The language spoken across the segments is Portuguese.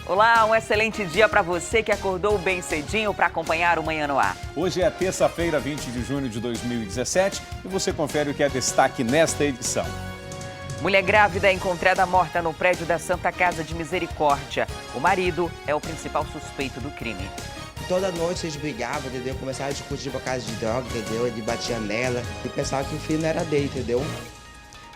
Olá, um excelente dia para você que acordou bem cedinho para acompanhar o Manhã no Ar. Hoje é terça-feira, 20 de junho de 2017 e você confere o que é destaque nesta edição. Mulher grávida é encontrada morta no prédio da Santa Casa de Misericórdia. O marido é o principal suspeito do crime. Toda noite eles brigavam, entendeu? Começaram a discutir por causa de droga, entendeu? Ele batia nela e pensava que o filho não era dele, entendeu?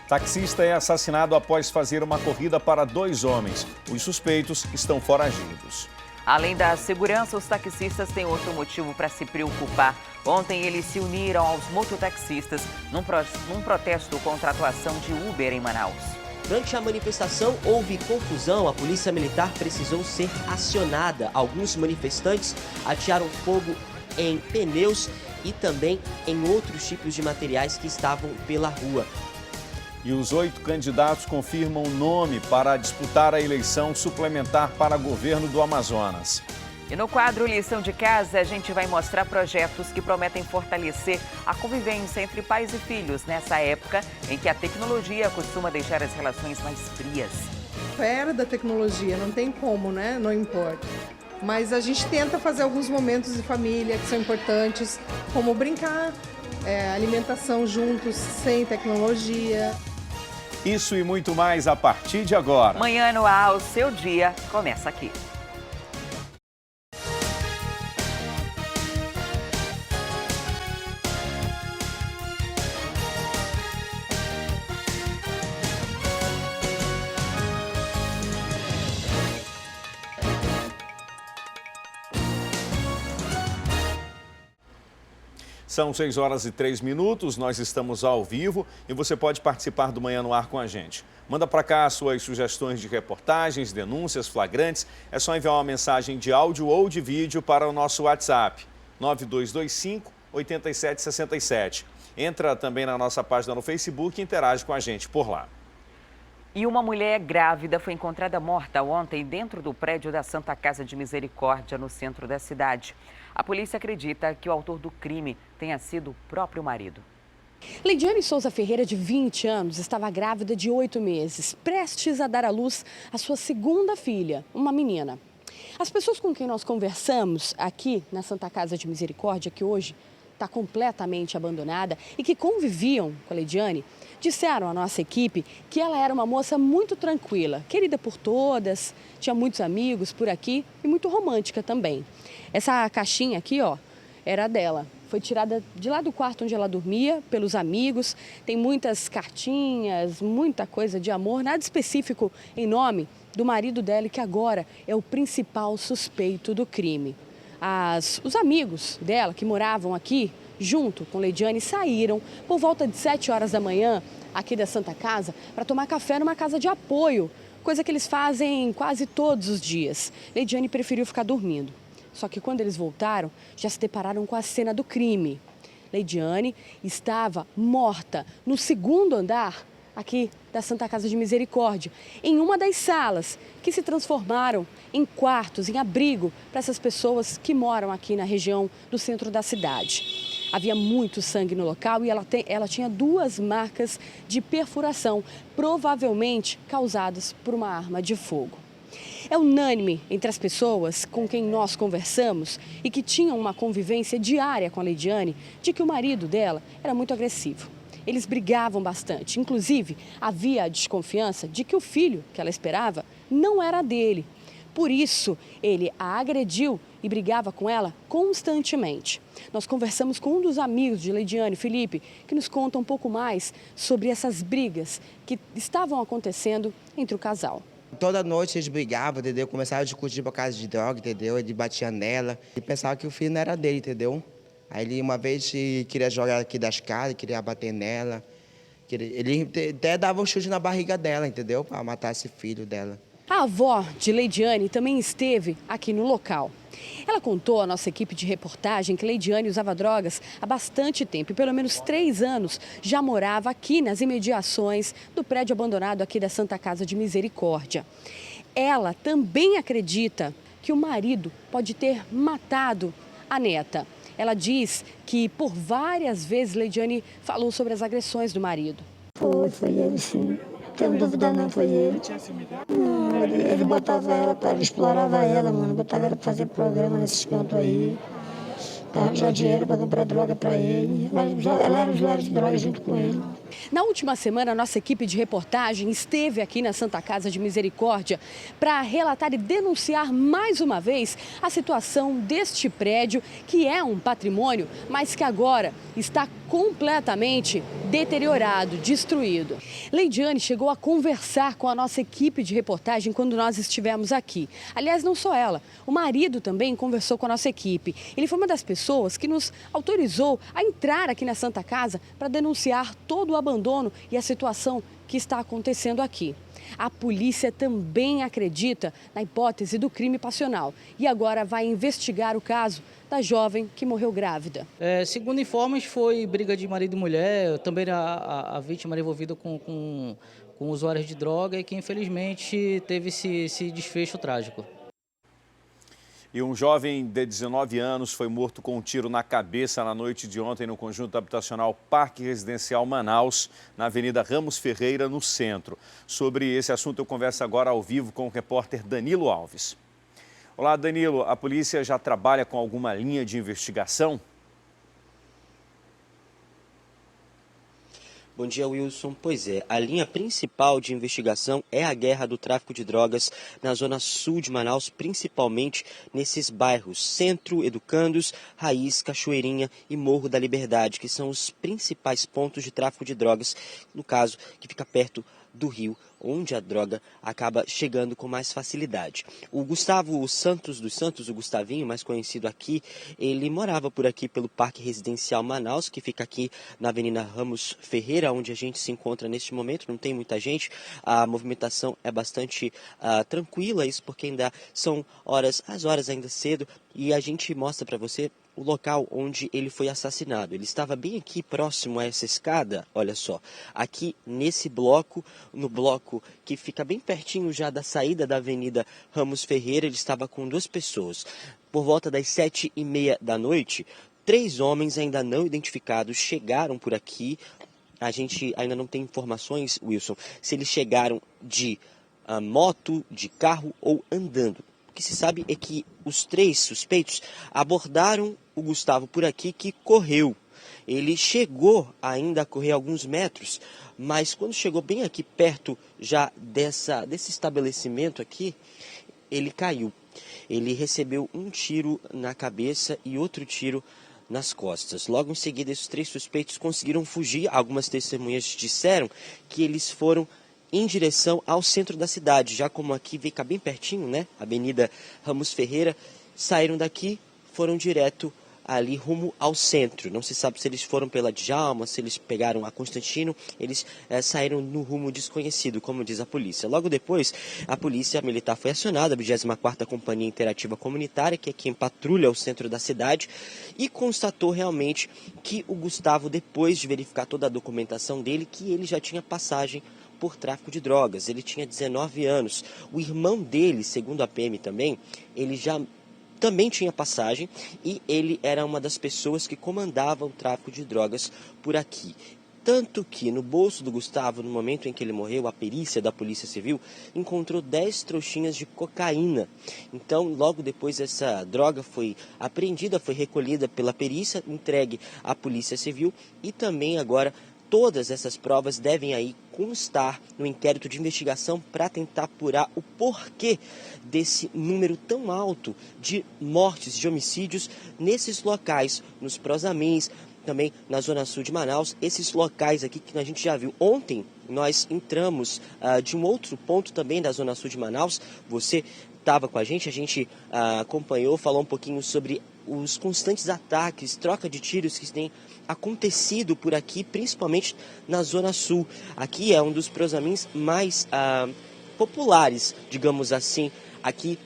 Taxista é assassinado após fazer uma corrida para 2 homens. Os suspeitos estão foragidos. Além da segurança, os taxistas têm outro motivo para se preocupar. Ontem eles se uniram aos mototaxistas num protesto contra a atuação de Uber em Manaus. Durante a manifestação houve confusão, a polícia militar precisou ser acionada. Alguns manifestantes atearam fogo em pneus e também em outros tipos de materiais que estavam pela rua. E os 8 candidatos confirmam o nome para disputar a eleição suplementar para governo do Amazonas. E no quadro Lição de Casa, a gente vai mostrar projetos que prometem fortalecer a convivência entre pais e filhos nessa época em que a tecnologia costuma deixar as relações mais frias. A era da tecnologia, não tem como, né? Não importa. Mas a gente tenta fazer alguns momentos de família que são importantes, como brincar, alimentação juntos, sem tecnologia. Isso e muito mais a partir de agora. Manhã no Ar, o seu dia começa aqui. São 6h03, nós estamos ao vivo e você pode participar do Manhã no Ar com a gente. Manda para cá suas sugestões de reportagens, denúncias, flagrantes. É só enviar uma mensagem de áudio ou de vídeo para o nosso WhatsApp, 9225-8767. Entra também na nossa página no Facebook e interage com a gente por lá. E uma mulher grávida foi encontrada morta ontem dentro do prédio da Santa Casa de Misericórdia, no centro da cidade. A polícia acredita que o autor do crime tenha sido o próprio marido. Leidiane Souza Ferreira, de 20 anos, estava grávida de 8 meses, prestes a dar à luz a sua segunda filha, uma menina. As pessoas com quem nós conversamos aqui na Santa Casa de Misericórdia, que hoje está completamente abandonada e que conviviam com a Leidiane, disseram à nossa equipe que ela era uma moça muito tranquila, querida por todas, tinha muitos amigos por aqui e muito romântica também. Essa caixinha aqui, ó, era dela. Foi tirada de lá do quarto onde ela dormia, pelos amigos. Tem muitas cartinhas, muita coisa de amor, nada específico em nome do marido dela, que agora é o principal suspeito do crime. Os amigos dela, que moravam aqui, junto com Leidiane, saíram por volta de 7 horas da manhã, aqui da Santa Casa, para tomar café numa casa de apoio, coisa que eles fazem quase todos os dias. Leidiane preferiu ficar dormindo. Só que quando eles voltaram, já se depararam com a cena do crime. Leidiane estava morta no segundo andar aqui da Santa Casa de Misericórdia, em uma das salas que se transformaram em quartos, em abrigo para essas pessoas que moram aqui na região do centro da cidade. Havia muito sangue no local e ela tinha 2 marcas de perfuração, provavelmente causadas por uma arma de fogo. É unânime entre as pessoas com quem nós conversamos e que tinham uma convivência diária com a Leidiane de que o marido dela era muito agressivo. Eles brigavam bastante, inclusive havia a desconfiança de que o filho que ela esperava não era dele. Por isso, ele a agrediu e brigava com ela constantemente. Nós conversamos com um dos amigos de Leidiane, Felipe, que nos conta um pouco mais sobre essas brigas que estavam acontecendo entre o casal. Toda noite eles brigavam, entendeu? Começaram a discutir por causa de droga, entendeu? Ele batia nela e pensava que o filho não era dele, entendeu? Aí ele uma vez queria jogar aqui das casas, queria bater nela. Ele até dava um chute na barriga dela, entendeu? Para matar esse filho dela. A avó de Leidiane também esteve aqui no local. Ela contou à nossa equipe de reportagem que Leidiane usava drogas há bastante tempo e pelo menos 3 anos já morava aqui nas imediações do prédio abandonado aqui da Santa Casa de Misericórdia. Ela também acredita que o marido pode ter matado a neta. Ela diz que por várias vezes Leidiane falou sobre as agressões do marido. Foi ele sim. Tenho dúvida não, foi ele. Não, ele botava ela, ele explorava ela, mano, botava ela pra fazer programa nesses cantos aí. Arranjar dinheiro para comprar droga para ele. Ela era usuária de droga junto com ele. Na última semana, a nossa equipe de reportagem esteve aqui na Santa Casa de Misericórdia para relatar e denunciar mais uma vez a situação deste prédio, que é um patrimônio, mas que agora está completamente deteriorado, destruído. Leidiane chegou a conversar com a nossa equipe de reportagem quando nós estivemos aqui. Aliás, não só ela, o marido também conversou com a nossa equipe. Ele foi uma das pessoas que nos autorizou a entrar aqui na Santa Casa para denunciar todo o abandono e a situação que está acontecendo aqui. A polícia também acredita na hipótese do crime passional e agora vai investigar o caso da jovem que morreu grávida. Segundo informes, foi briga de marido e mulher, também a vítima era envolvida com usuários de droga e que infelizmente teve esse desfecho trágico. E um jovem de 19 anos foi morto com um tiro na cabeça na noite de ontem no conjunto habitacional Parque Residencial Manaus, na Avenida Ramos Ferreira, no centro. Sobre esse assunto eu converso agora ao vivo com o repórter Danilo Alves. Olá, Danilo. A polícia já trabalha com alguma linha de investigação? Bom dia, Wilson. Pois é, a linha principal de investigação é a guerra do tráfico de drogas na zona sul de Manaus, principalmente nesses bairros Centro, Educandos, Raiz, Cachoeirinha e Morro da Liberdade, que são os principais pontos de tráfico de drogas, no caso, que fica perto do rio, onde a droga acaba chegando com mais facilidade. O Gustavo Santos dos Santos, o Gustavinho, mais conhecido aqui, ele morava por aqui pelo Parque Residencial Manaus, que fica aqui na Avenida Ramos Ferreira, onde a gente se encontra neste momento, não tem muita gente, a movimentação é bastante tranquila, isso porque ainda são as horas ainda cedo, e a gente mostra para você o local onde ele foi assassinado. Ele estava bem aqui próximo a essa escada, olha só, aqui nesse bloco, no bloco que fica bem pertinho já da saída da Avenida Ramos Ferreira, ele estava com 2 pessoas. Por volta das 7h30 da noite, 3 homens ainda não identificados chegaram por aqui. A gente ainda não tem informações, Wilson, se eles chegaram de moto, de carro ou andando. O que se sabe é que os 3 suspeitos abordaram o Gustavo por aqui, que correu. Ele chegou ainda a correr alguns metros, mas quando chegou bem aqui perto já desse estabelecimento aqui, ele caiu. Ele recebeu um tiro na cabeça e outro tiro nas costas. Logo em seguida, esses 3 suspeitos conseguiram fugir. Algumas testemunhas disseram que eles foram em direção ao centro da cidade, já como aqui fica bem pertinho, né? Avenida Ramos Ferreira, saíram daqui, foram direto ali rumo ao centro. Não se sabe se eles foram pela Djalma, se eles pegaram a Constantino, eles saíram no rumo desconhecido, como diz a polícia. Logo depois, a polícia militar foi acionada, a 24ª Companhia Interativa Comunitária, que é quem patrulha o centro da cidade, e constatou realmente que o Gustavo, depois de verificar toda a documentação dele, que ele já tinha passagem por tráfico de drogas. Ele tinha 19 anos. O irmão dele, segundo a PM também, ele já também tinha passagem e ele era uma das pessoas que comandava o tráfico de drogas por aqui. Tanto que no bolso do Gustavo, no momento em que ele morreu, a perícia da Polícia Civil encontrou 10 trouxinhas de cocaína. Então, logo depois, essa droga foi apreendida, foi recolhida pela perícia, entregue à Polícia Civil e também agora todas essas provas devem aí constar no inquérito de investigação para tentar apurar o porquê desse número tão alto de mortes, de homicídios nesses locais, nos Prosamins, também na zona sul de Manaus, esses locais aqui que a gente já viu. Ontem nós entramos de um outro ponto também da zona sul de Manaus, você estava com a gente acompanhou, falou um pouquinho sobre os constantes ataques, troca de tiros que tem acontecido por aqui, principalmente na Zona Sul. Aqui é um dos Prosamins mais populares, digamos assim, aqui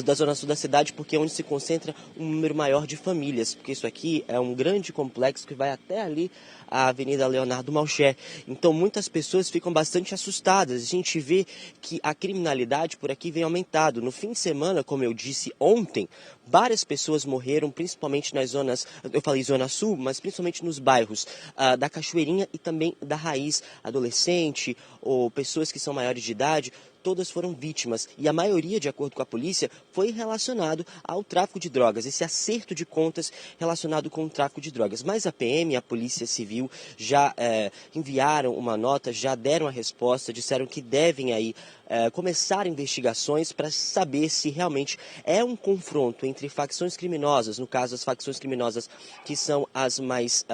da Zona Sul da cidade, porque é onde se concentra um número maior de famílias, porque isso aqui é um grande complexo que vai até ali a Avenida Leonardo Malcher. Então muitas pessoas ficam bastante assustadas. A gente vê que a criminalidade por aqui vem aumentado. No fim de semana, como eu disse ontem, várias pessoas morreram, principalmente nas zonas, eu falei Zona Sul, mas principalmente nos bairros da Cachoeirinha e também da Raiz, adolescente ou pessoas que são maiores de idade. todas foram vítimas e a maioria, de acordo com a polícia, foi relacionado ao tráfico de drogas, esse acerto de contas relacionado com o tráfico de drogas. Mas a PM, a Polícia Civil, já enviaram uma nota, já deram a resposta, disseram que devem aí começar investigações para saber se realmente é um confronto entre facções criminosas, no caso as facções criminosas que são as mais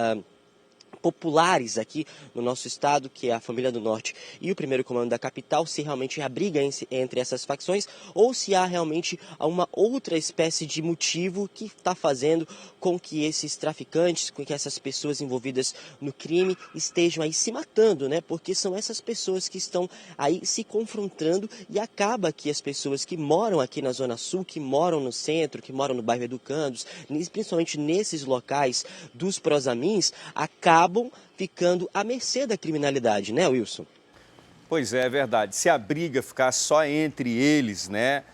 populares aqui no nosso estado, que é a Família do Norte e o Primeiro Comando da Capital, se realmente há briga entre essas facções ou se há realmente uma outra espécie de motivo que está fazendo com que esses traficantes, com que essas pessoas envolvidas no crime estejam aí se matando, né? Porque são essas pessoas que estão aí se confrontando e acaba que as pessoas que moram aqui na Zona Sul, que moram no centro, que moram no bairro Educandos, principalmente nesses locais dos Prosamins, acabam ficando à mercê da criminalidade, né, Wilson? Pois é verdade. Se a briga ficar só entre eles, né,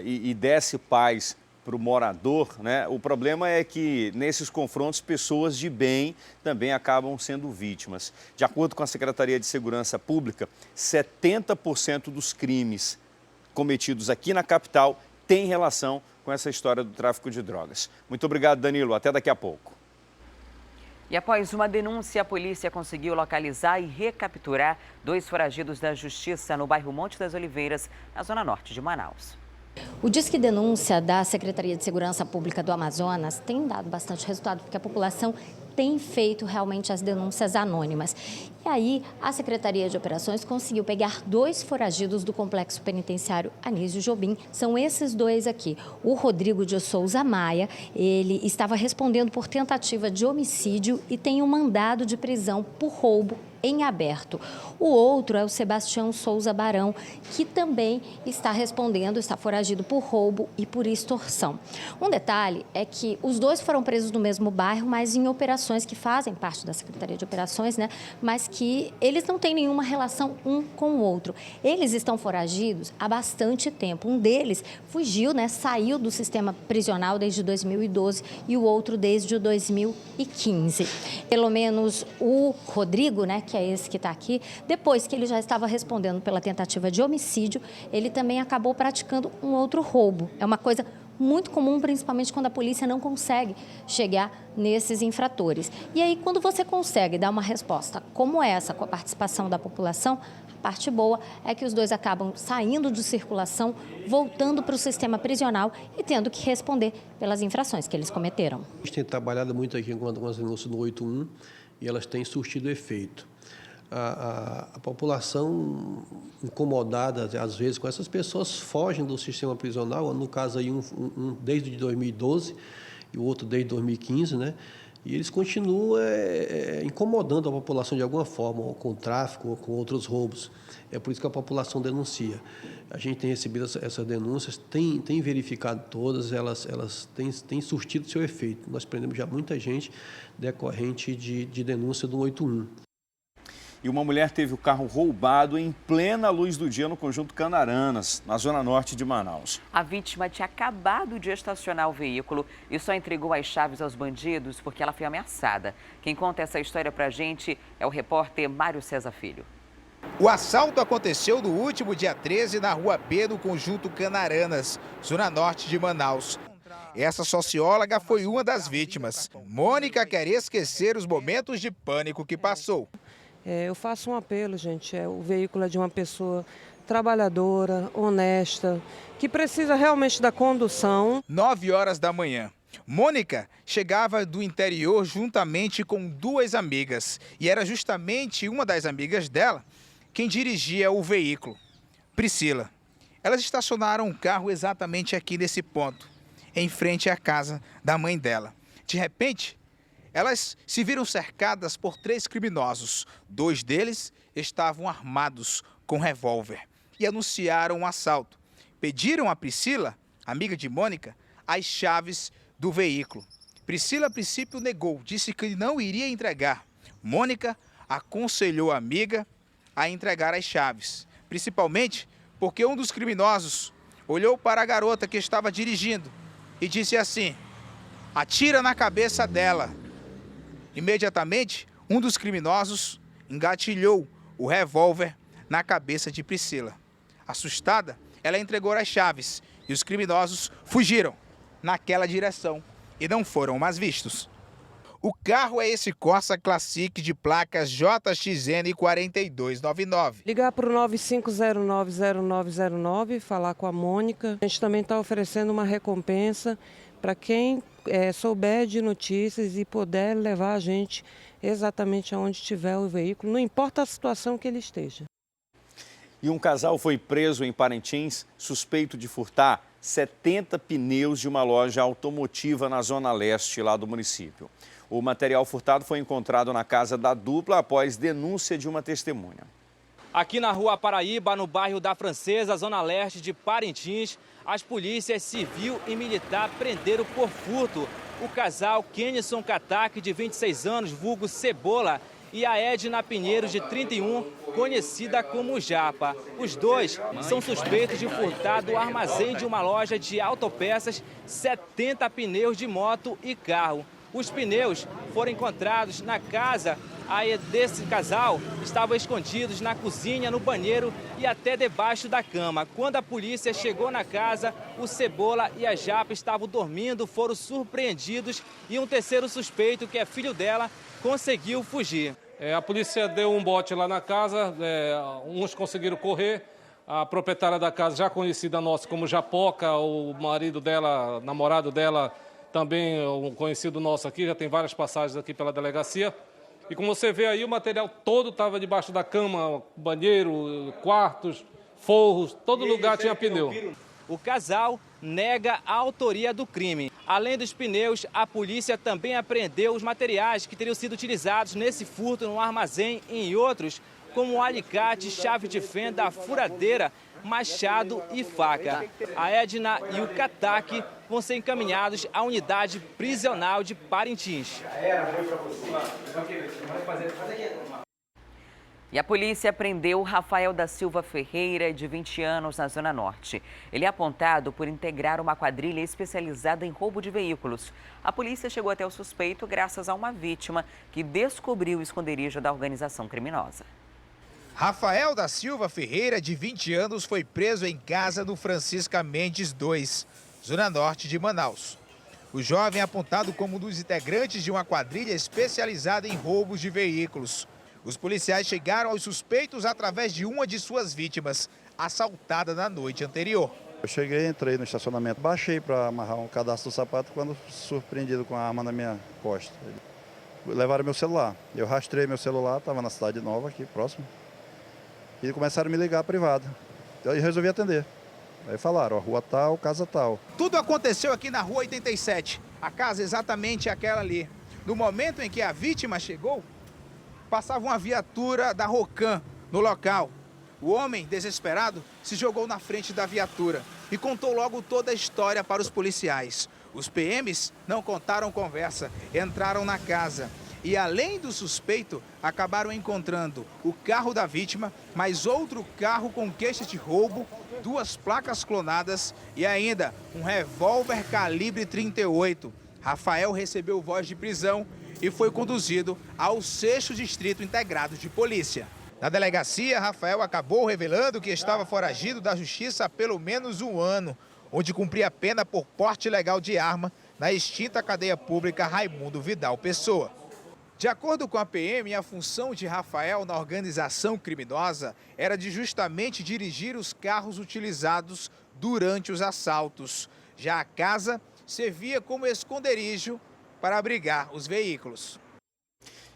e desse paz para o morador, né, o problema é que nesses confrontos pessoas de bem também acabam sendo vítimas. De acordo com a Secretaria de Segurança Pública, 70% dos crimes cometidos aqui na capital têm relação com essa história do tráfico de drogas. Muito obrigado, Danilo. Até daqui a pouco. E após uma denúncia, a polícia conseguiu localizar e recapturar 2 foragidos da Justiça no bairro Monte das Oliveiras, na zona norte de Manaus. O Disque Denúncia da Secretaria de Segurança Pública do Amazonas tem dado bastante resultado, porque a população tem feito realmente as denúncias anônimas. E aí, a Secretaria de Operações conseguiu pegar 2 foragidos do Complexo Penitenciário Anísio Jobim. São esses 2 aqui. O Rodrigo de Souza Maia, ele estava respondendo por tentativa de homicídio e tem um mandado de prisão por roubo em aberto. O outro é o Sebastião Souza Barão, que também está respondendo, está foragido por roubo e por extorsão. Um detalhe é que os 2 foram presos no mesmo bairro, mas em operações que fazem parte da Secretaria de Operações, né? Mas que eles não têm nenhuma relação um com o outro. Eles estão foragidos há bastante tempo. Um deles fugiu, né? Saiu do sistema prisional desde 2012 e o outro desde 2015. Pelo menos o Rodrigo, né? Que é esse que está aqui, depois que ele já estava respondendo pela tentativa de homicídio, ele também acabou praticando um outro roubo. É uma coisa muito comum, principalmente quando a polícia não consegue chegar nesses infratores. E aí, quando você consegue dar uma resposta como essa, com a participação da população, a parte boa é que os 2 acabam saindo de circulação, voltando para o sistema prisional e tendo que responder pelas infrações que eles cometeram. A gente tem trabalhado muito aqui com as denúncias no 81 e elas têm surtido efeito. A população incomodada, às vezes, com essas pessoas fogem do sistema prisional, no caso aí um desde 2012 e o outro desde 2015, né? E eles continuam incomodando a população de alguma forma, ou com o tráfico, ou com outros roubos. É por isso que a população denuncia. A gente tem recebido essas denúncias, tem verificado todas, elas têm surtido seu efeito. Nós prendemos já muita gente decorrente de denúncia do 81. E uma mulher teve o carro roubado em plena luz do dia no conjunto Canaranas, na zona norte de Manaus. A vítima tinha acabado de estacionar o veículo e só entregou as chaves aos bandidos porque ela foi ameaçada. Quem conta essa história pra gente é o repórter Mário César Filho. O assalto aconteceu no último dia 13 na Rua B, no conjunto Canaranas, zona norte de Manaus. Essa socióloga foi uma das vítimas. Mônica quer esquecer os momentos de pânico que passou. Eu faço um apelo, gente, o veículo é de uma pessoa trabalhadora, honesta, que precisa realmente da condução. 9 horas da manhã. Mônica chegava do interior juntamente com 2 amigas e era justamente uma das amigas dela quem dirigia o veículo, Priscila. Elas estacionaram o carro exatamente aqui nesse ponto, em frente à casa da mãe dela. De repente, elas se viram cercadas por 3 criminosos. 2 deles estavam armados com revólver e anunciaram um assalto. Pediram a Priscila, amiga de Mônica, as chaves do veículo. Priscila, a princípio, negou, disse que não iria entregar. Mônica aconselhou a amiga a entregar as chaves, principalmente porque um dos criminosos olhou para a garota que estava dirigindo e disse assim: atira na cabeça dela. Imediatamente, um dos criminosos engatilhou o revólver na cabeça de Priscila. Assustada, ela entregou as chaves e os criminosos fugiram naquela direção e não foram mais vistos. O carro é esse Corsa Classic de placas JXN 4299. Ligar para o 95090909, falar com a Mônica. A gente também está oferecendo uma recompensa para quem souber de notícias e puder levar a gente exatamente aonde estiver o veículo, não importa a situação que ele esteja. E um casal foi preso em Parintins, suspeito de furtar 70 pneus de uma loja automotiva na zona leste lá do município. O material furtado foi encontrado na casa da dupla após denúncia de uma testemunha. Aqui na Rua Paraíba, no bairro da Francesa, zona leste de Parintins, as polícias civil e militar prenderam por furto o casal Kenison Katak, de 26 anos, vulgo Cebola, e a Edna Pinheiro, de 31, conhecida como Japa. Os dois são suspeitos de furtar do armazém de uma loja de autopeças 70 pneus de moto e carro. Os pneus foram encontrados na casa desse casal, estavam escondidos na cozinha, no banheiro e até debaixo da cama. Quando a polícia chegou na casa, o Cebola e a Japa estavam dormindo, foram surpreendidos e um terceiro suspeito, que é filho dela, conseguiu fugir. A polícia deu um bote lá na casa, uns conseguiram correr. A proprietária da casa, já conhecida nossa como Japoca, o marido dela, namorado dela, também um conhecido nosso aqui, já tem várias passagens aqui pela delegacia. E como você vê aí, o material todo estava debaixo da cama, banheiro, quartos, forros, todo lugar tinha pneu. O casal nega a autoria do crime. Além dos pneus, a polícia também apreendeu os materiais que teriam sido utilizados nesse furto no armazém e em outros, como alicate, chave de fenda, furadeira, machado e faca. A Edna e o Katak vão ser encaminhados à unidade prisional de Parintins. E a polícia prendeu Rafael da Silva Ferreira, de 20 anos, na Zona Norte. Ele é apontado por integrar uma quadrilha especializada em roubo de veículos. A polícia chegou até o suspeito graças a uma vítima que descobriu o esconderijo da organização criminosa. Rafael da Silva Ferreira, de 20 anos, foi preso em casa do Francisca Mendes 2, Zona Norte de Manaus. O jovem é apontado como um dos integrantes de uma quadrilha especializada em roubos de veículos. Os policiais chegaram aos suspeitos através de uma de suas vítimas, assaltada na noite anterior. Eu cheguei, entrei no estacionamento, baixei para amarrar um cadastro do sapato quando surpreendido com a arma na minha costa. Levaram meu celular. Eu rastrei meu celular, estava na Cidade Nova, aqui próximo. E começaram a me ligar privado. Eu resolvi atender. Aí falaram, ó, rua tal, casa tal. Tudo aconteceu aqui na Rua 87. A casa exatamente aquela ali. No momento em que a vítima chegou, passava uma viatura da Rocan no local. O homem, desesperado, se jogou na frente da viatura e contou logo toda a história para os policiais. Os PMs não contaram conversa, entraram na casa. E além do suspeito, acabaram encontrando o carro da vítima, mais outro carro com queixa de roubo, 2 placas clonadas e ainda um revólver calibre 38. Rafael recebeu voz de prisão e foi conduzido ao 6º Distrito Integrado de Polícia. Na delegacia, Rafael acabou revelando que estava foragido da justiça há pelo menos 1 ano, onde cumpria pena por porte ilegal de arma na extinta cadeia pública Raimundo Vidal Pessoa. De acordo com a PM, a função de Rafael na organização criminosa era de justamente dirigir os carros utilizados durante os assaltos. Já a casa servia como esconderijo para abrigar os veículos.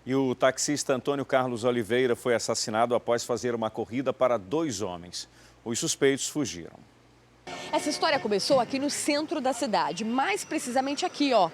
E o taxista Antônio Carlos Oliveira foi assassinado após fazer uma corrida para 2 homens. Os suspeitos fugiram. Essa história começou aqui no centro da cidade, mais precisamente aqui, ó,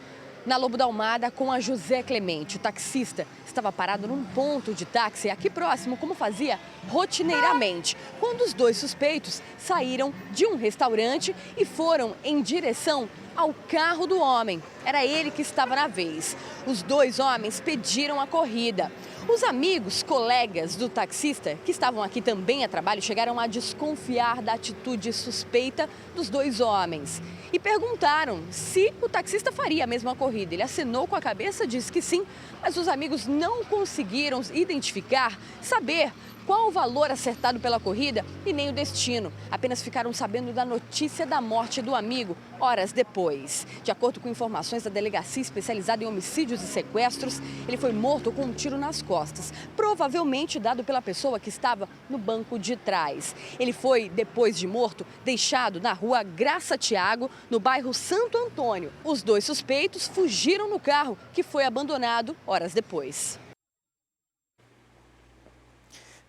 na Lobo da Almada, com a José Clemente. O taxista estava parado num ponto de táxi aqui próximo, como fazia rotineiramente, quando os 2 suspeitos saíram de um restaurante e foram em direção ao carro do homem. Era ele que estava na vez. Os 2 homens pediram a corrida. Os amigos, colegas do taxista, que estavam aqui também a trabalho, chegaram a desconfiar da atitude suspeita dos 2 homens e perguntaram se o taxista faria a mesma corrida. Ele acenou com a cabeça, disse que sim, mas os amigos não conseguiram identificar, saber qual o valor acertado pela corrida e nem o destino. Apenas ficaram sabendo da notícia da morte do amigo horas depois. De acordo com informações da delegacia especializada em homicídios e sequestros, ele foi morto com um tiro nas costas, provavelmente dado pela pessoa que estava no banco de trás. Ele foi, depois de morto, deixado na rua Graça Thiago, no bairro Santo Antônio. Os dois suspeitos fugiram no carro, que foi abandonado horas depois.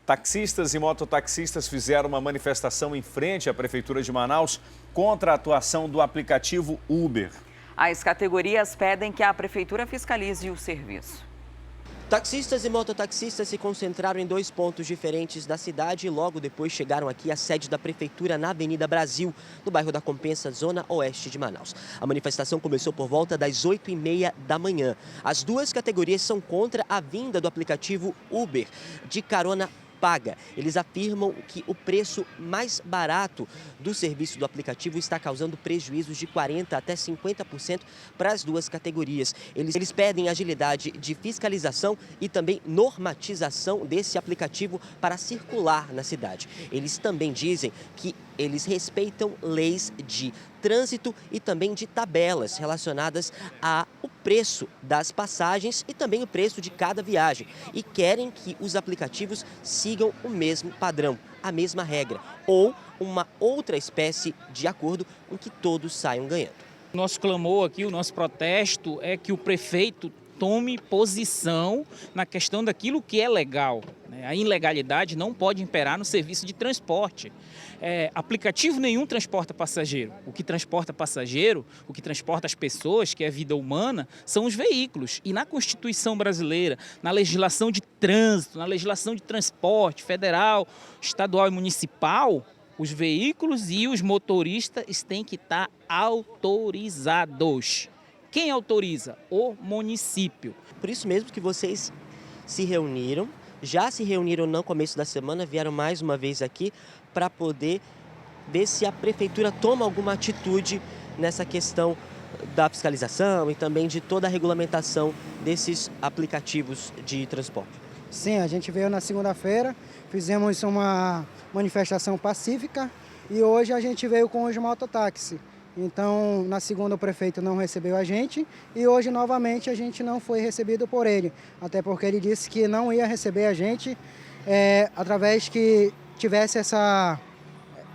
Taxistas e mototaxistas fizeram uma manifestação em frente à Prefeitura de Manaus contra a atuação do aplicativo Uber. As categorias pedem que a Prefeitura fiscalize o serviço. Taxistas e mototaxistas se concentraram em 2 pontos diferentes da cidade e logo depois chegaram aqui à sede da Prefeitura na Avenida Brasil, no bairro da Compensa, zona oeste de Manaus. A manifestação começou por volta das 8h30 da manhã. As duas categorias são contra a vinda do aplicativo Uber de carona paga. Eles afirmam que o preço mais barato do serviço do aplicativo está causando prejuízos de 40% até 50% para as duas categorias. Eles pedem agilidade de fiscalização e também normatização desse aplicativo para circular na cidade. Eles também dizem que eles respeitam leis de trânsito e também de tabelas relacionadas ao preço das passagens e também o preço de cada viagem. E querem que os aplicativos sigam o mesmo padrão, a mesma regra, ou uma outra espécie de acordo em que todos saiam ganhando. Nosso clamor aqui, o nosso protesto é que o prefeito tome posição na questão daquilo que é legal. A ilegalidade não pode imperar no serviço de transporte. Aplicativo nenhum transporta passageiro. O que transporta passageiro, o que transporta as pessoas, que é a vida humana, são os veículos. E na Constituição brasileira, na legislação de trânsito, na legislação de transporte federal, estadual e municipal, os veículos e os motoristas têm que estar autorizados. Quem autoriza? O município. Por isso mesmo que vocês se reuniram, já se reuniram no começo da semana, vieram mais uma vez aqui para poder ver se a prefeitura toma alguma atitude nessa questão da fiscalização e também de toda a regulamentação desses aplicativos de transporte. Sim, a gente veio na segunda-feira, fizemos uma manifestação pacífica e hoje a gente veio com os mototáxi. Então, na segunda o prefeito não recebeu a gente e hoje novamente a gente não foi recebido por ele. Até porque ele disse que não ia receber a gente através que tivesse essa...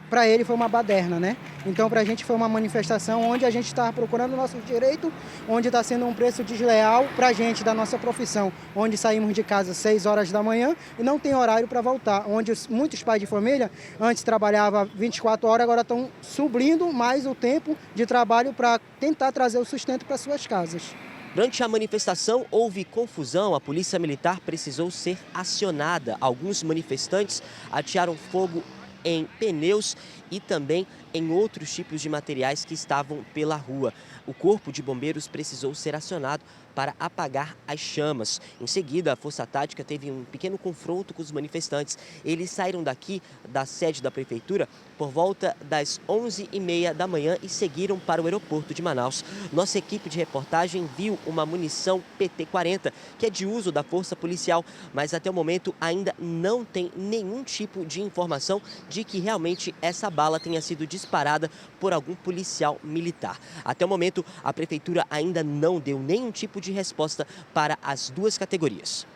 Para ele foi uma baderna, né? Então, para a gente foi uma manifestação onde a gente está procurando o nosso direito, onde está sendo um preço desleal para a gente, da nossa profissão, onde saímos de casa às 6 horas da manhã e não tem horário para voltar, onde muitos pais de família antes trabalhavam 24 horas, agora estão subindo mais o tempo de trabalho para tentar trazer o sustento para suas casas. Durante a manifestação houve confusão, a polícia militar precisou ser acionada. Alguns manifestantes atearam fogo em pneus e também em outros tipos de materiais que estavam pela rua. O corpo de bombeiros precisou ser acionado para apagar as chamas. Em seguida, a Força Tática teve um pequeno confronto com os manifestantes. Eles saíram daqui da sede da prefeitura por volta das 11h30 da manhã e seguiram para o aeroporto de Manaus. Nossa equipe de reportagem viu uma munição PT-40, que é de uso da força policial, mas até o momento ainda não tem nenhum tipo de informação de que realmente essa bala tenha sido disparada por algum policial militar. Até o momento, a prefeitura ainda não deu nenhum tipo de resposta para as duas categorias.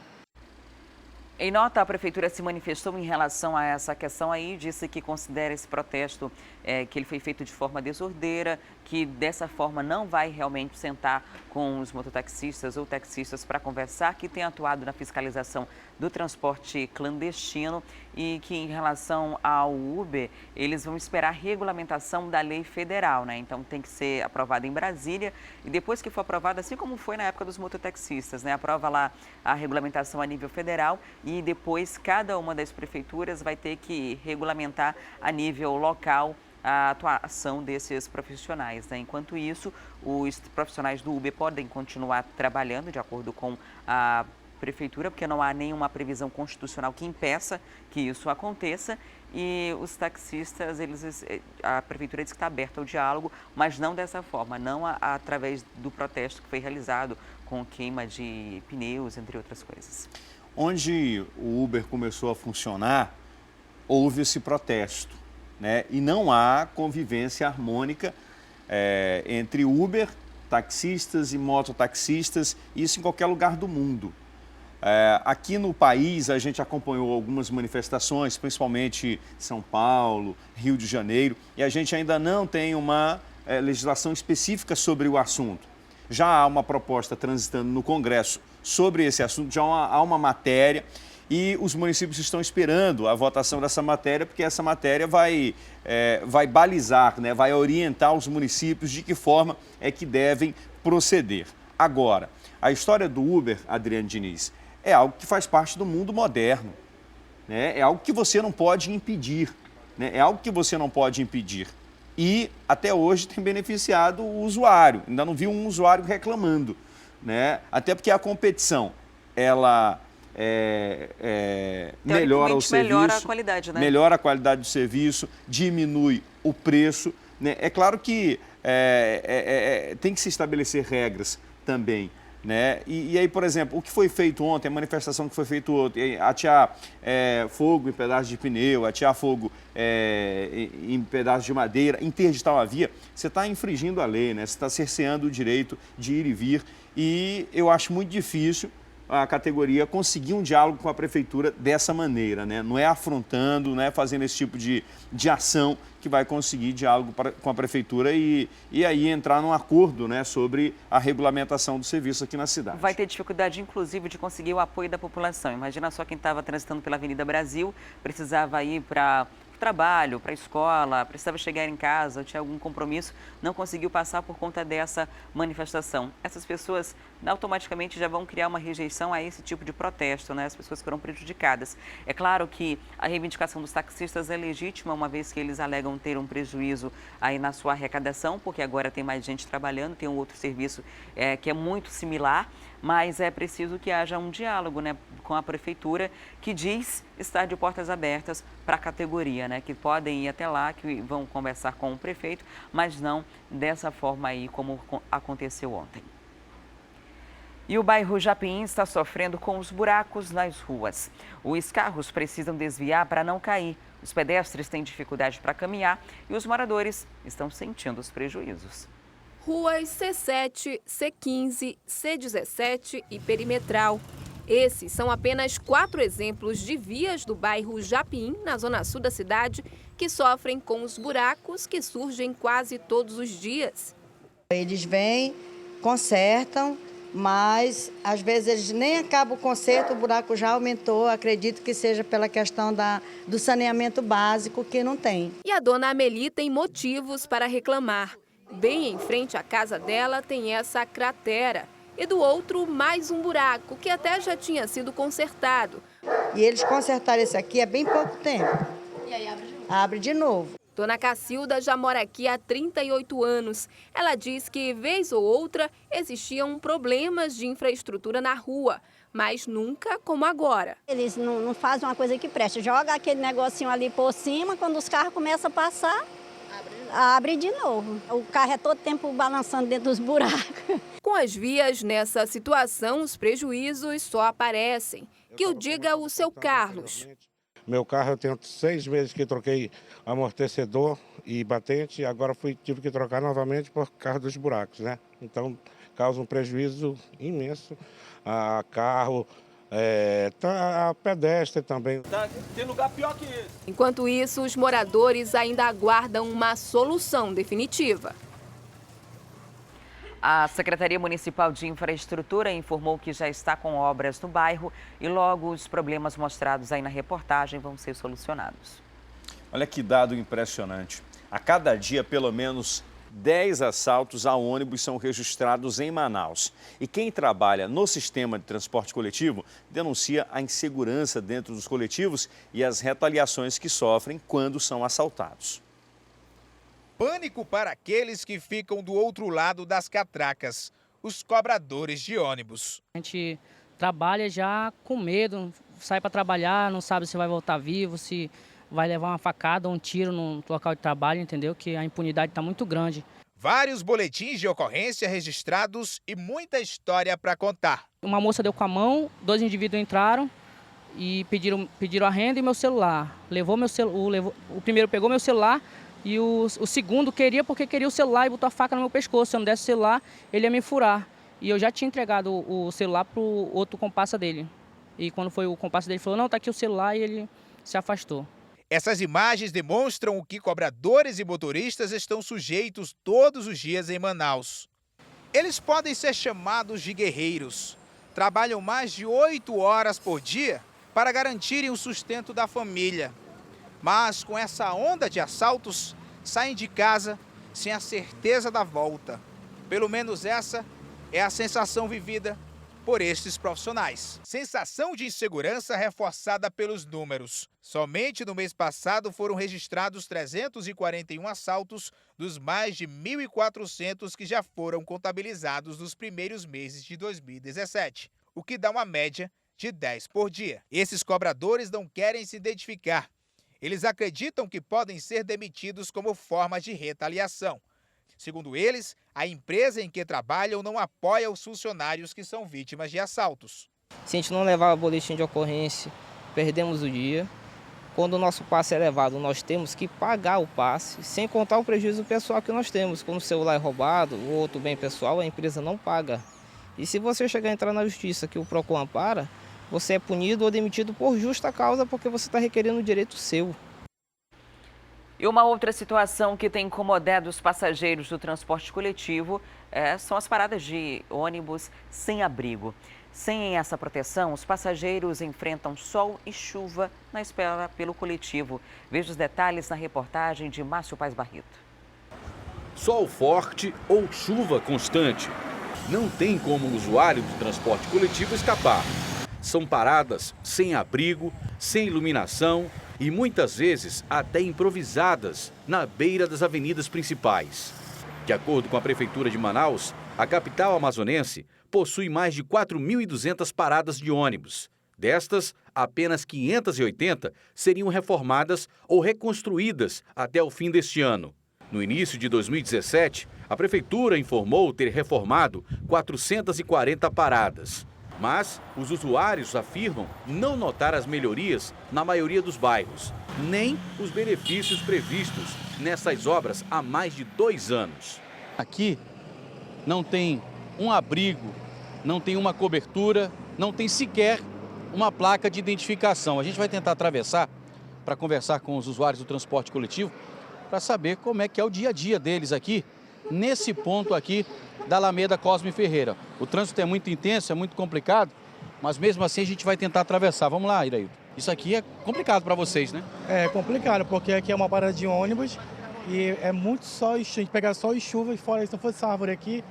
Em nota, a Prefeitura se manifestou em relação a essa questão aí, disse que considera esse protesto que ele foi feito de forma desordeira, que dessa forma não vai realmente sentar com os mototaxistas ou taxistas para conversar, que tem atuado na fiscalização do transporte clandestino e que em relação ao Uber, eles vão esperar a regulamentação da lei federal, né? Então tem que ser aprovada em Brasília e depois que for aprovada, assim como foi na época dos mototaxistas, né? Aprova lá a regulamentação a nível federal e depois cada uma das prefeituras vai ter que regulamentar a nível local a atuação desses profissionais, né? Enquanto isso, os profissionais do Uber podem continuar trabalhando de acordo com a prefeitura, porque não há nenhuma previsão constitucional que impeça que isso aconteça. E os taxistas, a prefeitura diz que está aberta ao diálogo, mas não dessa forma, não através do protesto que foi realizado com queima de pneus, entre outras coisas. onde o Uber começou a funcionar, houve esse protesto, né? E não há convivência harmônica entre Uber, taxistas e mototaxistas, isso em qualquer lugar do mundo. Aqui no país, a gente acompanhou algumas manifestações, principalmente São Paulo, Rio de Janeiro, e a gente ainda não tem uma legislação específica sobre o assunto. Já há uma proposta transitando no Congresso sobre esse assunto, já há uma matéria e os municípios estão esperando a votação dessa matéria, porque essa matéria vai balizar, né, vai orientar os municípios de que forma é que devem proceder. Agora, a história do Uber, Adriane Diniz, é algo que faz parte do mundo moderno, né? É algo que você não pode impedir, né? É algo que você não pode impedir. E até hoje tem beneficiado o usuário. Ainda não vi um usuário reclamando, né? Até porque a competição, ela melhora o serviço, melhora a qualidade, né? Melhora a qualidade do serviço, diminui o preço, né? É claro que tem que se estabelecer regras também, né? E aí, por exemplo, o que foi feito ontem, a manifestação que foi feita ontem, atear fogo em pedaços de pneu, atear fogo em pedaços de madeira, interditar uma via, você está infringindo a lei, né? Você está cerceando o direito de ir e vir, e eu acho muito difícil a categoria conseguir um diálogo com a prefeitura dessa maneira, né? Não é afrontando, não é fazendo esse tipo de ação que vai conseguir diálogo com a prefeitura e aí entrar num acordo, né, sobre a regulamentação do serviço aqui na cidade. Vai ter dificuldade, inclusive, de conseguir o apoio da população. Imagina só quem estava transitando pela Avenida Brasil, precisava ir para trabalho, para a escola, precisava chegar em casa, tinha algum compromisso, não conseguiu passar por conta dessa manifestação. Essas pessoas automaticamente já vão criar uma rejeição a esse tipo de protesto, né? As pessoas foram prejudicadas. É claro que a reivindicação dos taxistas é legítima, uma vez que eles alegam ter um prejuízo aí na sua arrecadação, porque agora tem mais gente trabalhando, tem um outro serviço que é muito similar, mas é preciso que haja um diálogo, né, com a prefeitura, que diz estar de portas abertas para a categoria, né, que podem ir até lá, que vão conversar com o prefeito, mas não dessa forma aí como aconteceu ontem. E o bairro Japim está sofrendo com os buracos nas ruas. Os carros precisam desviar para não cair, os pedestres têm dificuldade para caminhar e os moradores estão sentindo os prejuízos. Ruas C7, C15, C17 e Perimetral. Esses são apenas 4 exemplos de vias do bairro Japim, na zona sul da cidade, que sofrem com os buracos que surgem quase todos os dias. Eles vêm, consertam, mas às vezes eles nem acabam o conserto, o buraco já aumentou. Acredito que seja pela questão do saneamento básico que não tem. E a dona Ameli tem motivos para reclamar. Bem em frente à casa dela tem essa cratera e do outro mais um buraco que até já tinha sido consertado. E eles consertaram esse aqui há bem pouco tempo. E aí abre de novo. Abre de novo. Dona Cacilda já mora aqui há 38 anos. Ela diz que, vez ou outra, existiam problemas de infraestrutura na rua, mas nunca como agora. Eles não fazem uma coisa que preste. Joga aquele negocinho ali por cima, quando os carros começam a passar, abre de novo. O carro é todo tempo balançando dentro dos buracos. Com as vias nessa situação, os prejuízos só aparecem. Que o diga o seu Carlos. Meu carro eu tenho 6 meses que troquei amortecedor e batente, e agora tive que trocar novamente por causa dos buracos, né? Então causa um prejuízo imenso a carro, a pedestre também. Tem lugar pior que esse. Enquanto isso, os moradores ainda aguardam uma solução definitiva. A Secretaria Municipal de Infraestrutura informou que já está com obras no bairro e logo os problemas mostrados aí na reportagem vão ser solucionados. Olha que dado impressionante. A cada dia, pelo menos 10 assaltos a ônibus são registrados em Manaus. E quem trabalha no sistema de transporte coletivo denuncia a insegurança dentro dos coletivos e as retaliações que sofrem quando são assaltados. Pânico para aqueles que ficam do outro lado das catracas, os cobradores de ônibus. A gente trabalha já com medo, sai para trabalhar, não sabe se vai voltar vivo, se vai levar uma facada ou um tiro no local de trabalho, entendeu? Que a impunidade está muito grande. Vários boletins de ocorrência registrados e muita história para contar. Uma moça deu com a mão, 2 indivíduos entraram, e pediram a renda e meu celular. O primeiro pegou meu celular e o segundo queria porque queria o celular e botou a faca no meu pescoço. Se eu não desse o celular, ele ia me furar. E eu já tinha entregado o celular para o outro comparsa dele. E quando foi o comparsa dele, falou, não, tá aqui o celular, e ele se afastou. Essas imagens demonstram o que cobradores e motoristas estão sujeitos todos os dias em Manaus. Eles podem ser chamados de guerreiros. Trabalham mais de 8 horas por dia para garantirem o sustento da família. Mas com essa onda de assaltos, saem de casa sem a certeza da volta. Pelo menos essa é a sensação vivida por estes profissionais. Sensação de insegurança reforçada pelos números. Somente no mês passado foram registrados 341 assaltos dos mais de 1.400 que já foram contabilizados nos primeiros meses de 2017, o que dá uma média de 10 por dia. Esses cobradores não querem se identificar. Eles acreditam que podem ser demitidos como forma de retaliação. Segundo eles, a empresa em que trabalham não apoia os funcionários que são vítimas de assaltos. Se a gente não levar o boletim de ocorrência, perdemos o dia. Quando o nosso passe é levado, nós temos que pagar o passe, sem contar o prejuízo pessoal que nós temos. Quando o celular é roubado ou outro bem pessoal, a empresa não paga. E se você chegar a entrar na justiça que o PROCON ampara, você é punido ou demitido por justa causa porque você está requerendo um direito seu. E uma outra situação que tem incomodado os passageiros do transporte coletivo são as paradas de ônibus sem abrigo. Sem essa proteção, os passageiros enfrentam sol e chuva na espera pelo coletivo. Veja os detalhes na reportagem de Márcio Paes Barreto. Sol forte ou chuva constante. Não tem como o usuário do transporte coletivo escapar. São paradas sem abrigo, sem iluminação e muitas vezes até improvisadas na beira das avenidas principais. De acordo com a Prefeitura de Manaus, a capital amazonense possui mais de 4.200 paradas de ônibus. Destas, apenas 580 seriam reformadas ou reconstruídas até o fim deste ano. No início de 2017, a Prefeitura informou ter reformado 440 paradas. Mas os usuários afirmam não notar as melhorias na maioria dos bairros, nem os benefícios previstos nessas obras há mais de 2 anos. Aqui não tem um abrigo, não tem uma cobertura, não tem sequer uma placa de identificação. A gente vai tentar atravessar para conversar com os usuários do transporte coletivo para saber como é que é o dia a dia deles aqui, nesse ponto aqui da Alameda Cosme Ferreira. O trânsito é muito intenso, é muito complicado, mas mesmo assim a gente vai tentar atravessar. Vamos lá, Iraildo. Isso aqui é complicado para vocês, né? É complicado, porque aqui é uma parada de ônibus e é muito sol e chuva. A gente pega sol e chuva e fora, se não fosse essa árvore aqui,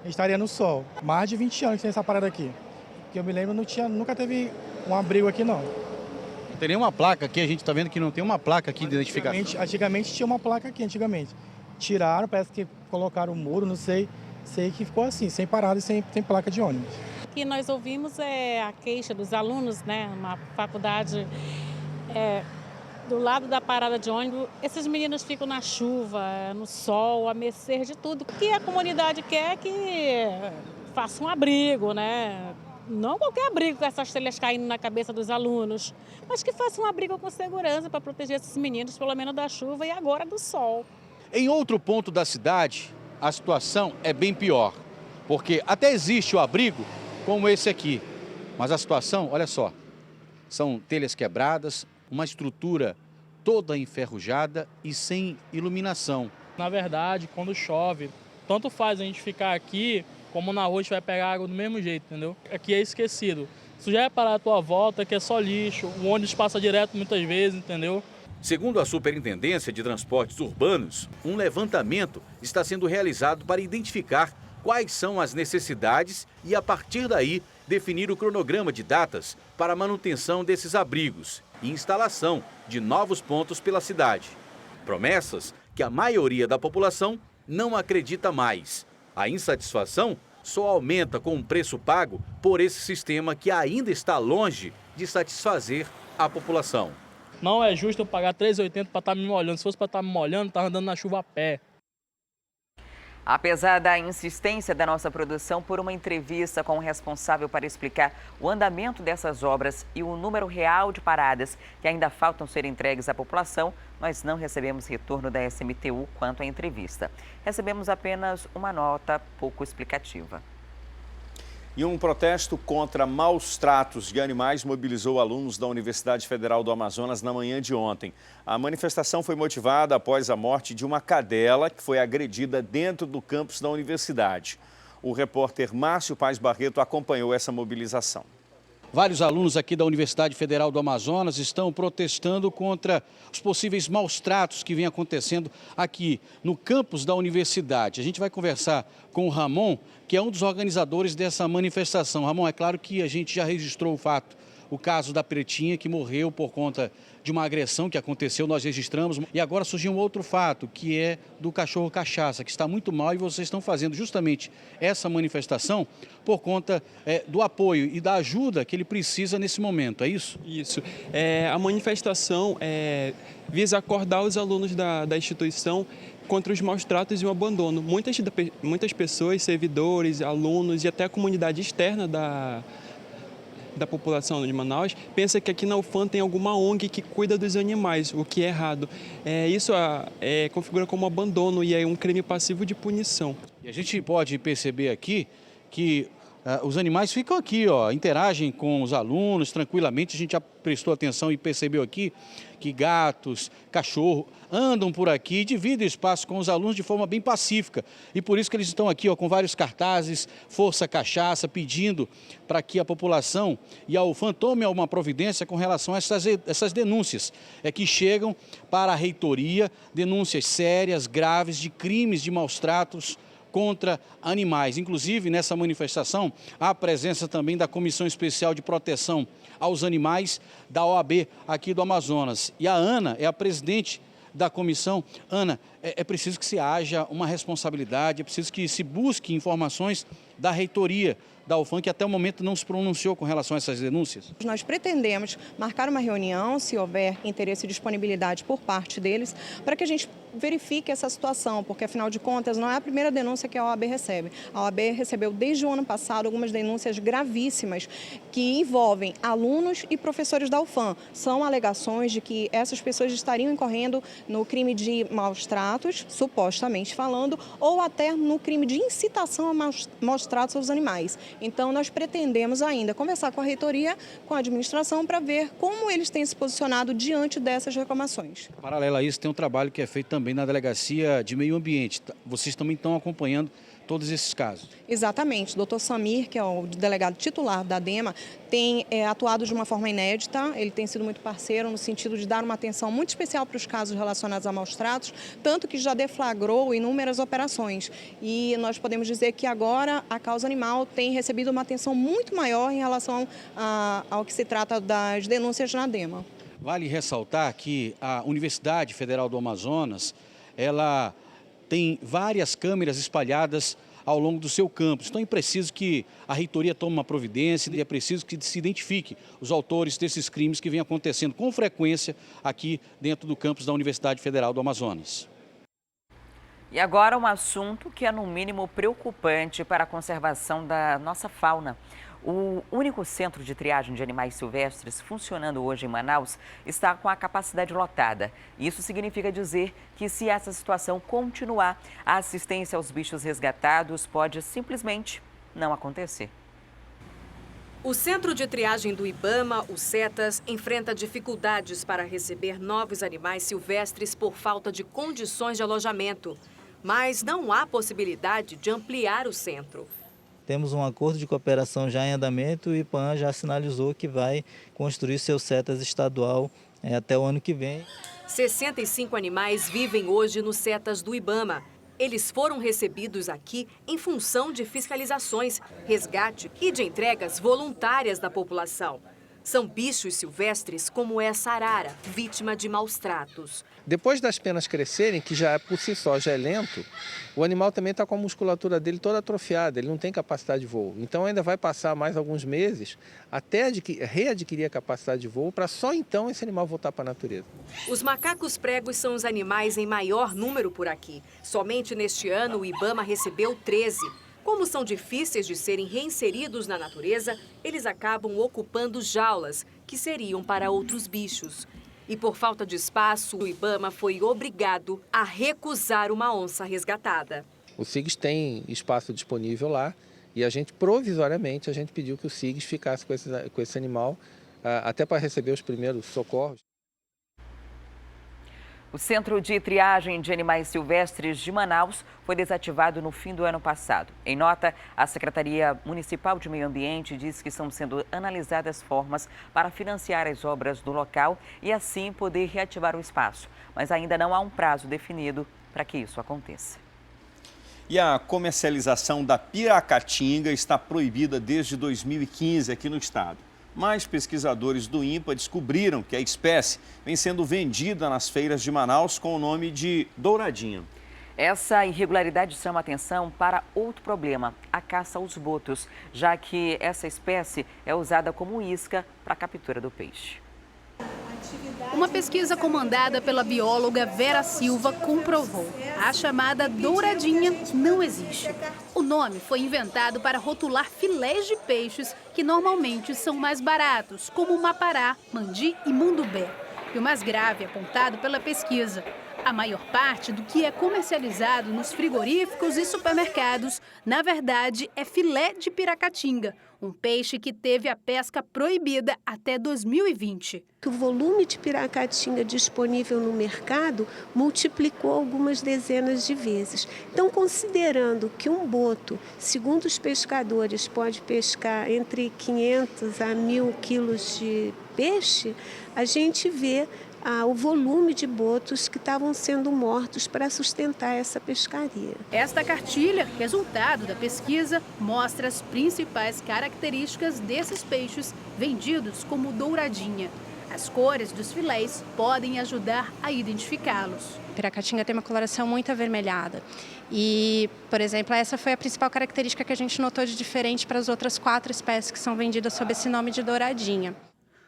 a gente estaria no sol. Mais de 20 anos que tem essa parada aqui. Que eu me lembro, nunca teve um abrigo aqui, não. Não tem nenhuma placa aqui, a gente está vendo que não tem uma placa aqui de identificação. Antigamente tinha uma placa aqui, Tiraram, parece que colocaram o muro, não sei. Sei que ficou assim, sem parada e sem placa de ônibus. O que nós ouvimos é a queixa dos alunos, né? Uma faculdade do lado da parada de ônibus. Esses meninos ficam na chuva, no sol, a mercê de tudo. O que a comunidade quer é que faça um abrigo, né? Não qualquer abrigo com essas telhas caindo na cabeça dos alunos, mas que faça um abrigo com segurança para proteger esses meninos, pelo menos da chuva e agora do sol. Em outro ponto da cidade, a situação é bem pior, porque até existe o abrigo como esse aqui, mas a situação, olha só, são telhas quebradas, uma estrutura toda enferrujada e sem iluminação. Na verdade, quando chove, tanto faz a gente ficar aqui, como na rua a gente vai pegar água do mesmo jeito, entendeu? Aqui é esquecido. Se já é parar a tua volta, aqui é só lixo, o ônibus passa direto muitas vezes, entendeu? Segundo a Superintendência de Transportes Urbanos, um levantamento está sendo realizado para identificar quais são as necessidades e, a partir daí, definir o cronograma de datas para a manutenção desses abrigos e instalação de novos pontos pela cidade. Promessas que a maioria da população não acredita mais. A insatisfação só aumenta com o preço pago por esse sistema que ainda está longe de satisfazer a população. Não é justo eu pagar R$ 3,80 para estar me molhando. Se fosse para estar me molhando, estava andando na chuva a pé. Apesar da insistência da nossa produção por uma entrevista com o responsável para explicar o andamento dessas obras e o número real de paradas que ainda faltam ser entregues à população, nós não recebemos retorno da SMTU quanto à entrevista. Recebemos apenas uma nota pouco explicativa. E um protesto contra maus tratos de animais mobilizou alunos da Universidade Federal do Amazonas na manhã de ontem. A manifestação foi motivada após a morte de uma cadela que foi agredida dentro do campus da universidade. O repórter Márcio Paes Barreto acompanhou essa mobilização. Vários alunos aqui da Universidade Federal do Amazonas estão protestando contra os possíveis maus tratos que vem acontecendo aqui no campus da universidade. A gente vai conversar com o Ramon, que é um dos organizadores dessa manifestação. Ramon, é claro que a gente já registrou o caso da Pretinha, que morreu por conta de uma agressão que aconteceu, nós registramos. E agora surgiu um outro fato, que é do cachorro Cachaça, que está muito mal, e vocês estão fazendo justamente essa manifestação por conta do apoio e da ajuda que ele precisa nesse momento, é isso? Isso. A manifestação visa acordar os alunos da instituição contra os maus tratos e o abandono. Muitas pessoas, servidores, alunos e até a comunidade externa da população de Manaus pensa que aqui na UFAM tem alguma ONG que cuida dos animais, o que é errado. Isso configura como abandono e é um crime passivo de punição. E a gente pode perceber aqui que os animais ficam aqui, interagem com os alunos tranquilamente. A gente já prestou atenção e percebeu aqui que gatos, cachorro andam por aqui e dividem o espaço com os alunos de forma bem pacífica. E por isso que eles estão aqui com vários cartazes, Força Cachaça, pedindo para que a população e a UFAM tomem alguma providência com relação a essas denúncias que chegam para a reitoria, denúncias sérias, graves de crimes de maus tratos contra animais. Inclusive, nessa manifestação, há a presença também da Comissão Especial de Proteção aos Animais da OAB aqui do Amazonas. E a Ana é a presidente da comissão. Ana, é preciso que se haja uma responsabilidade, é preciso que se busque informações da reitoria da UFAM, que até o momento não se pronunciou com relação a essas denúncias. Nós pretendemos marcar uma reunião, se houver interesse e disponibilidade por parte deles, para que a gente verifique essa situação, porque afinal de contas não é a primeira denúncia que a OAB recebe. A OAB recebeu desde o ano passado algumas denúncias gravíssimas que envolvem alunos e professores da UFAM. São alegações de que essas pessoas estariam incorrendo no crime de maus tratos, supostamente falando, ou até no crime de incitação a maus tratos aos animais. Então, nós pretendemos ainda conversar com a reitoria, com a administração, para ver como eles têm se posicionado diante dessas reclamações. Paralelo a isso, tem um trabalho que é feito também na Delegacia de Meio Ambiente. Vocês também estão acompanhando todos esses casos. Exatamente. O doutor Samir, que é o delegado titular da DEMA, tem atuado de uma forma inédita. Ele tem sido muito parceiro no sentido de dar uma atenção muito especial para os casos relacionados a maus tratos, tanto que já deflagrou inúmeras operações. E nós podemos dizer que agora a causa animal tem recebido uma atenção muito maior em relação ao que se trata das denúncias na DEMA. Vale ressaltar que a Universidade Federal do Amazonas, ela tem várias câmeras espalhadas ao longo do seu campus. Então é preciso que a reitoria tome uma providência e é preciso que se identifique os autores desses crimes que vêm acontecendo com frequência aqui dentro do campus da Universidade Federal do Amazonas. E agora um assunto que é no mínimo preocupante para a conservação da nossa fauna. O único centro de triagem de animais silvestres funcionando hoje em Manaus está com a capacidade lotada. Isso significa dizer que, se essa situação continuar, a assistência aos bichos resgatados pode simplesmente não acontecer. O Centro de Triagem do IBAMA, o CETAS, enfrenta dificuldades para receber novos animais silvestres por falta de condições de alojamento. Mas não há possibilidade de ampliar o centro. Temos um acordo de cooperação já em andamento e o IPAM já sinalizou que vai construir seu CETAS estadual até o ano que vem. 65 animais vivem hoje no CETAS do IBAMA. Eles foram recebidos aqui em função de fiscalizações, resgate e de entregas voluntárias da população. São bichos silvestres como essa arara, vítima de maus tratos. Depois das penas crescerem, que já por si só já é lento, o animal também está com a musculatura dele toda atrofiada, ele não tem capacidade de voo. Então ainda vai passar mais alguns meses até readquirir a capacidade de voo, para só então esse animal voltar para a natureza. Os macacos pregos são os animais em maior número por aqui. Somente neste ano o IBAMA recebeu 13. Como são difíceis de serem reinseridos na natureza, eles acabam ocupando jaulas, que seriam para outros bichos. E por falta de espaço, o IBAMA foi obrigado a recusar uma onça resgatada. O SIGS tem espaço disponível lá e a gente, provisoriamente, pediu que o SIGS ficasse com esse animal, até para receber os primeiros socorros. O Centro de Triagem de Animais Silvestres de Manaus foi desativado no fim do ano passado. Em nota, a Secretaria Municipal de Meio Ambiente diz que estão sendo analisadas formas para financiar as obras do local e assim poder reativar o espaço. Mas ainda não há um prazo definido para que isso aconteça. E a comercialização da piracatinga está proibida desde 2015 aqui no estado. Mas pesquisadores do INPA descobriram que a espécie vem sendo vendida nas feiras de Manaus com o nome de douradinha. Essa irregularidade chama atenção para outro problema, a caça aos botos, já que essa espécie é usada como isca para a captura do peixe. Uma pesquisa comandada pela bióloga Vera Silva comprovou: a chamada douradinha não existe. O nome foi inventado para rotular filés de peixes que normalmente são mais baratos, como mapará, mandi e mundumbé. E o mais grave, apontado pela pesquisa: a maior parte do que é comercializado nos frigoríficos e supermercados, na verdade, é filé de piracatinga, um peixe que teve a pesca proibida até 2020. O volume de piracatinga disponível no mercado multiplicou algumas dezenas de vezes. Então, considerando que um boto, segundo os pescadores, pode pescar entre 500 a 1.000 quilos de peixe, a gente vê o volume de botos que estavam sendo mortos para sustentar essa pescaria. Esta cartilha, resultado da pesquisa, mostra as principais características desses peixes vendidos como douradinha. As cores dos filés podem ajudar a identificá-los. A piracatinga tem uma coloração muito avermelhada. E, por exemplo, essa foi a principal característica que a gente notou de diferente para as outras 4 espécies que são vendidas sob esse nome de douradinha.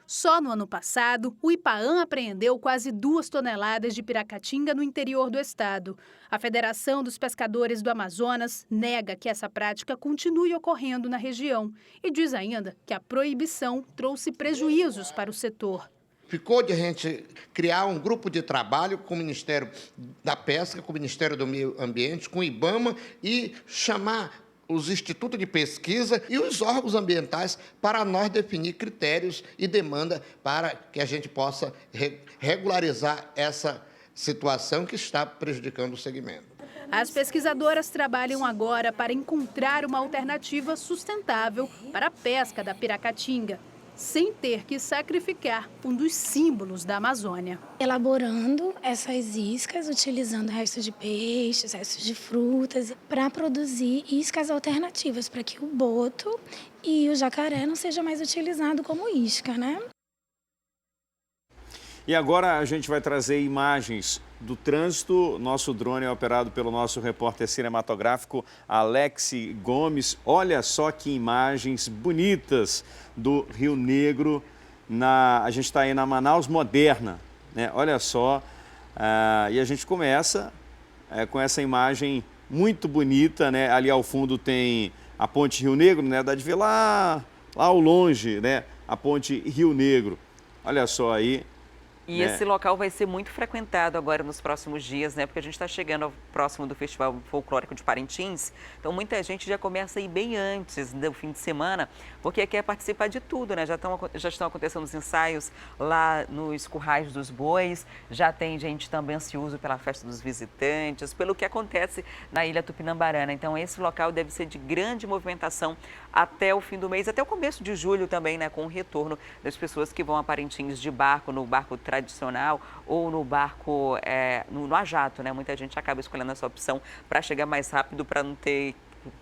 Só no ano passado, o IPAAM apreendeu quase 2 toneladas de piracatinga no interior do estado. A Federação dos Pescadores do Amazonas nega que essa prática continue ocorrendo na região e diz ainda que a proibição trouxe prejuízos para o setor. Ficou de a gente criar um grupo de trabalho com o Ministério da Pesca, com o Ministério do Meio Ambiente, com o IBAMA e chamar os institutos de pesquisa e os órgãos ambientais para nós definir critérios e demanda para que a gente possa regularizar essa situação que está prejudicando o segmento. As pesquisadoras trabalham agora para encontrar uma alternativa sustentável para a pesca da piracatinga, sem ter que sacrificar um dos símbolos da Amazônia. Elaborando essas iscas, utilizando restos de peixes, restos de frutas, para produzir iscas alternativas, para que o boto e o jacaré não sejam mais utilizados como isca, né? E agora a gente vai trazer imagens do trânsito. Nosso drone é operado pelo nosso repórter cinematográfico Alex Gomes. Olha só que imagens bonitas do Rio Negro. A gente está aí na Manaus Moderna, né? Olha só. E a gente começa com essa imagem muito bonita, né? Ali ao fundo tem a Ponte Rio Negro, né? Dá de ver lá ao longe, né? A Ponte Rio Negro. Olha só aí. E esse local vai ser muito frequentado agora nos próximos dias, né? Porque a gente está chegando próximo do Festival Folclórico de Parintins. Então, muita gente já começa a ir bem antes do fim de semana, porque quer participar de tudo, né? Já estão acontecendo os ensaios lá nos Currais dos Bois. Já tem gente também ansioso pela festa dos visitantes, pelo que acontece na Ilha Tupinambarana. Né? Então, esse local deve ser de grande movimentação até o fim do mês, até o começo de julho também, né? Com o retorno das pessoas que vão a Parintins de barco, no barco tradicional ou no barco, no a jato, né? Muita gente acaba escolhendo essa opção para chegar mais rápido, para não ter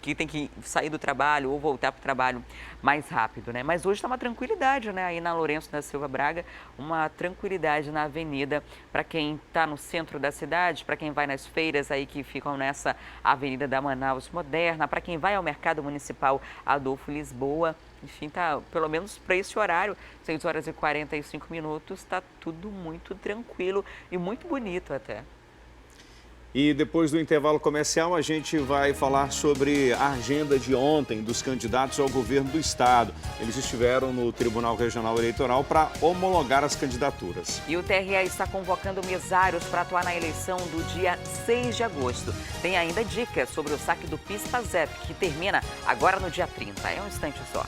que tem que sair do trabalho ou voltar para o trabalho mais rápido, né? Mas hoje está uma tranquilidade, né? Aí na Lourenço da Silva Braga, uma tranquilidade na avenida para quem está no centro da cidade, para quem vai nas feiras aí que ficam nessa Avenida da Manaus Moderna, para quem vai ao Mercado Municipal Adolfo Lisboa. Enfim, tá, pelo menos para esse horário, 6 horas e 45 minutos, está tudo muito tranquilo e muito bonito até. E depois do intervalo comercial, a gente vai falar sobre a agenda de ontem dos candidatos ao governo do estado. Eles estiveram no Tribunal Regional Eleitoral para homologar as candidaturas. E o TRE está convocando mesários para atuar na eleição do dia 6 de agosto. Tem ainda dicas sobre o saque do PIS-PASEP, que termina agora no dia 30. É um instante só.